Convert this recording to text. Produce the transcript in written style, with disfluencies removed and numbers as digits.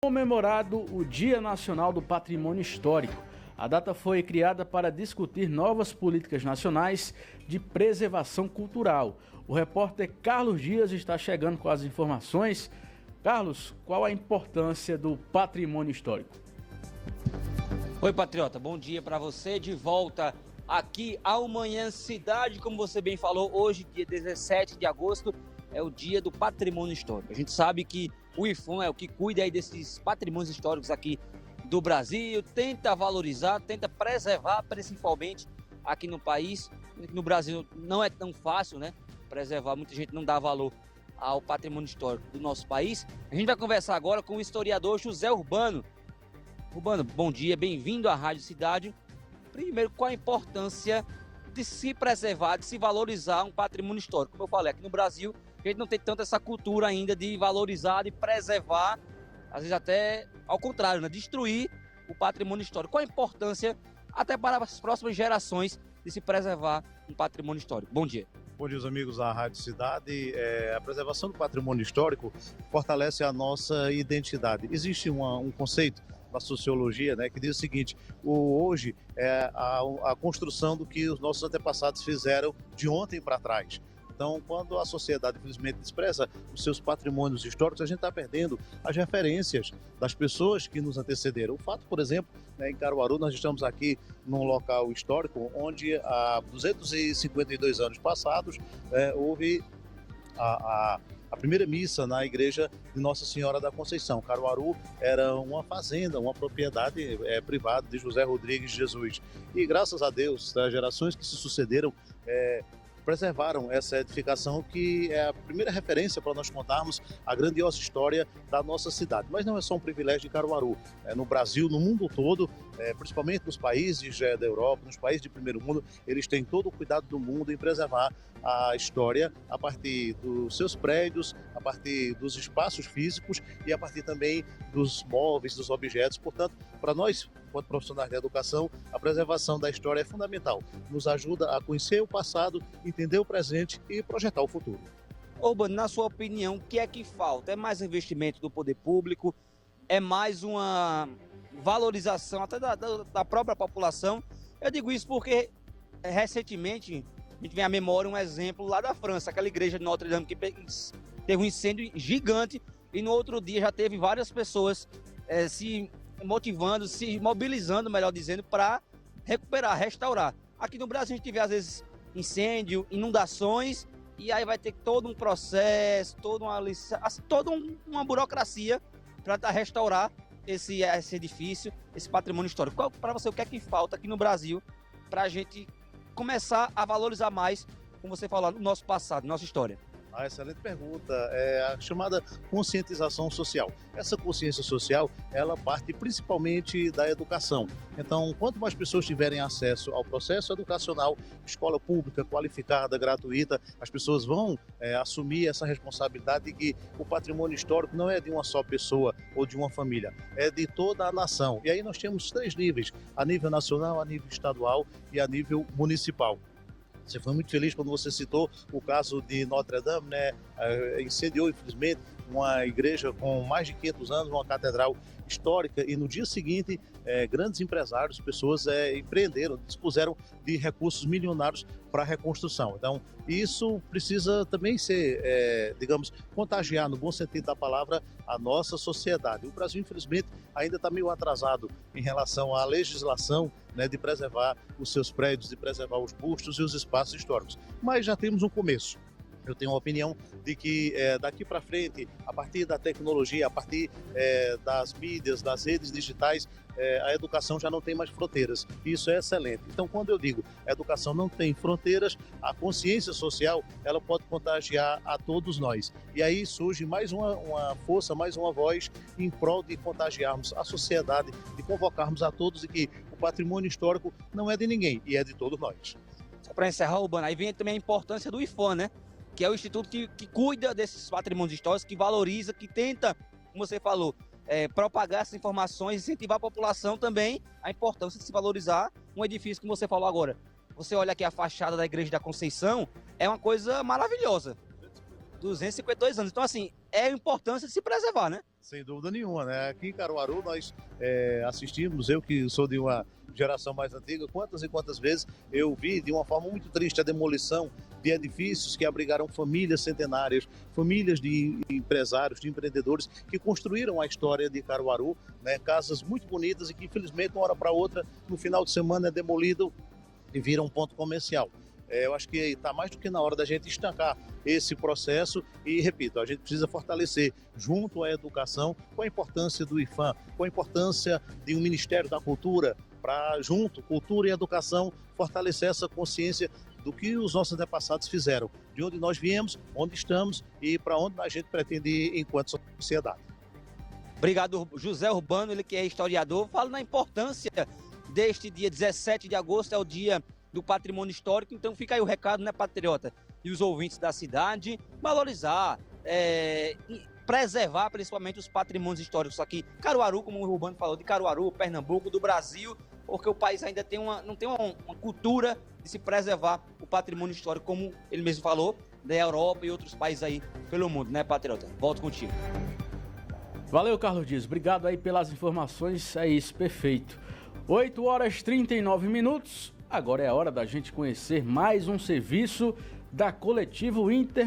Comemorado o Dia Nacional do Patrimônio Histórico. A data foi criada para discutir novas políticas nacionais de preservação cultural. O repórter Carlos Dias está chegando com as informações. Carlos, qual a importância do patrimônio histórico? Oi, patriota, bom dia para você. De volta aqui ao Manhã Cidade, como você bem falou, hoje, dia 17 de agosto, é o dia do patrimônio histórico. A gente sabe que o IPHON é o que cuida aí desses patrimônios históricos aqui do Brasil, tenta valorizar, tenta preservar, principalmente aqui no país. No Brasil não é tão fácil, né, preservar, muita gente não dá valor ao patrimônio histórico do nosso país. A gente vai conversar agora com o historiador José Urbano. Urbano, bom dia, bem-vindo à Rádio Cidade. Primeiro, qual a importância de se preservar, de se valorizar um patrimônio histórico? Como eu falei, aqui no Brasil, a gente não tem tanto essa cultura ainda de valorizar, de preservar, às vezes até ao contrário, né? Destruir o patrimônio histórico. Qual a importância, até para as próximas gerações, de se preservar um patrimônio histórico? Bom dia. Bom dia, amigos da Rádio Cidade. A preservação do patrimônio histórico fortalece a nossa identidade. Existe um conceito da sociologia, né, que diz o seguinte: hoje é a construção do que os nossos antepassados fizeram de ontem para trás. Então, quando a sociedade, infelizmente, despreza os seus patrimônios históricos, a gente está perdendo as referências das pessoas que nos antecederam. O fato, por exemplo, né, em Caruaru, nós estamos aqui num local histórico onde há 252 anos passados houve a primeira missa na igreja de Nossa Senhora da Conceição. Caruaru era uma fazenda, uma propriedade privada de José Rodrigues de Jesus. E graças a Deus, as gerações que se sucederam preservaram essa edificação, que é a primeira referência para nós contarmos a grandiosa história da nossa cidade. Mas não é só um privilégio de Caruaru. No Brasil, no mundo todo, principalmente nos países da Europa, nos países de primeiro mundo, eles têm todo o cuidado do mundo em preservar a história a partir dos seus prédios, a partir dos espaços físicos e a partir também dos móveis, dos objetos. Portanto, para nós, enquanto profissionais da educação, a preservação da história é fundamental. Nos ajuda a conhecer o passado, entender o presente e projetar o futuro. Urbano, na sua opinião, o que é que falta? É mais investimento do poder público? É mais uma valorização até da própria população? Eu digo isso porque recentemente a gente vem à memória um exemplo lá da França, aquela igreja de Notre Dame que teve um incêndio gigante e no outro dia já teve várias pessoas se motivando, se mobilizando, melhor dizendo, para recuperar, restaurar. Aqui no Brasil a gente vê às vezes incêndio, inundações, e aí vai ter todo um processo, toda uma burocracia para restaurar esse edifício, esse patrimônio histórico. Para você, o que é que falta aqui no Brasil para a gente começar a valorizar mais, como você falou, o nosso passado, nossa história? Excelente pergunta. É a chamada conscientização social. Essa consciência social, ela parte principalmente da educação. Então, quanto mais pessoas tiverem acesso ao processo educacional, escola pública, qualificada, gratuita, as pessoas vão assumir essa responsabilidade de que o patrimônio histórico não é de uma só pessoa ou de uma família, é de toda a nação. E aí nós temos 3 níveis: a nível nacional, a nível estadual e a nível municipal. Você foi muito feliz quando você citou o caso de Notre Dame, né? Incendiou, infelizmente, uma igreja com mais de 500 anos, uma catedral histórica, e no dia seguinte, grandes empresários, pessoas empreenderam, dispuseram de recursos milionários para a reconstrução. Então, isso precisa também ser, contagiar, no bom sentido da palavra, a nossa sociedade. O Brasil, infelizmente, ainda está meio atrasado em relação à legislação, né, de preservar os seus prédios, de preservar os bustos e os espaços históricos. Mas já temos um começo. Eu tenho a opinião de que daqui para frente, a partir da tecnologia, a partir das mídias, das redes digitais, a educação já não tem mais fronteiras. Isso é excelente. Então, quando eu digo a educação não tem fronteiras, a consciência social, ela pode contagiar a todos nós. E aí surge mais uma força, mais uma voz em prol de contagiarmos a sociedade, de convocarmos a todos, e que o patrimônio histórico não é de ninguém, e é de todos nós. Só para encerrar, Urbano, aí vem também a importância do IPHON, né? Que é o instituto que cuida desses patrimônios históricos, que valoriza, que tenta, como você falou, propagar essas informações, incentivar a população também a importância de se valorizar um edifício, como você falou agora. Você olha aqui a fachada da Igreja da Conceição, é uma coisa maravilhosa. 252 anos. Então, assim, é a importância de se preservar, né? Sem dúvida nenhuma, né? Aqui em Caruaru nós assistimos, eu que sou de uma geração mais antiga, quantas e quantas vezes eu vi de uma forma muito triste a demolição de edifícios que abrigaram famílias centenárias, famílias de empresários, de empreendedores que construíram a história de Caruaru, né? Casas muito bonitas e que infelizmente de uma hora para outra, no final de semana é demolido e vira um ponto comercial. Eu acho que está mais do que na hora da gente estancar esse processo e, repito, a gente precisa fortalecer junto à educação com a importância do IFAM, com a importância de um Ministério da Cultura para, junto, cultura e educação, fortalecer essa consciência do que os nossos antepassados fizeram, de onde nós viemos, onde estamos e para onde a gente pretende ir enquanto sociedade. Obrigado, José Urbano, ele que é historiador, fala na importância deste dia 17 de agosto, é o dia do patrimônio histórico, então fica aí o recado, né, patriota? E os ouvintes da cidade, valorizar, preservar principalmente os patrimônios históricos aqui. Caruaru, como o Urbano falou, de Caruaru, Pernambuco, do Brasil, porque o país ainda não tem uma cultura de se preservar o patrimônio histórico, como ele mesmo falou, da Europa e outros países aí pelo mundo, né, patriota? Volto contigo. Valeu, Carlos Dias. Obrigado aí pelas informações. É isso, perfeito. 8h39. Agora é a hora da gente conhecer mais um serviço da Coletivo Inter